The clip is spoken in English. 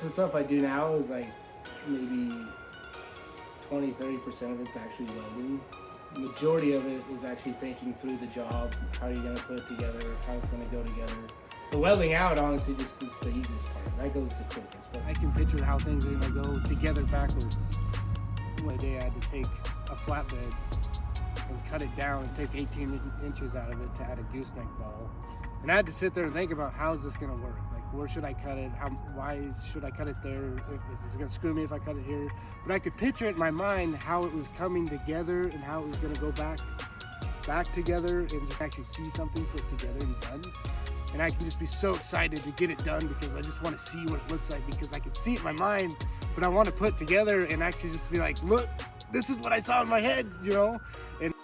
The stuff I do now is like maybe 20-30% of it's actually welding. The majority of it is actually thinking through the job, how you're going to put it together, how it's going to go together. The welding out, honestly, just is the easiest part. That goes the quickest. But I can picture how things are going to go together backwards. One day I had to take a flatbed and cut it down and take 18 inches out of it to add a gooseneck ball. And I had to sit there and think about how is this going to work? Like, where should I cut it? Why should I cut it there? If it's going to screw me if I cut it here. But I could picture it in my mind how it was coming together and how it was going to go back together and just actually see something put together and done. And I can just be so excited to get it done because I just want to see what it looks like because I can see it in my mind, but I want to put it together and actually just be like, look, this is what I saw in my head, you know? And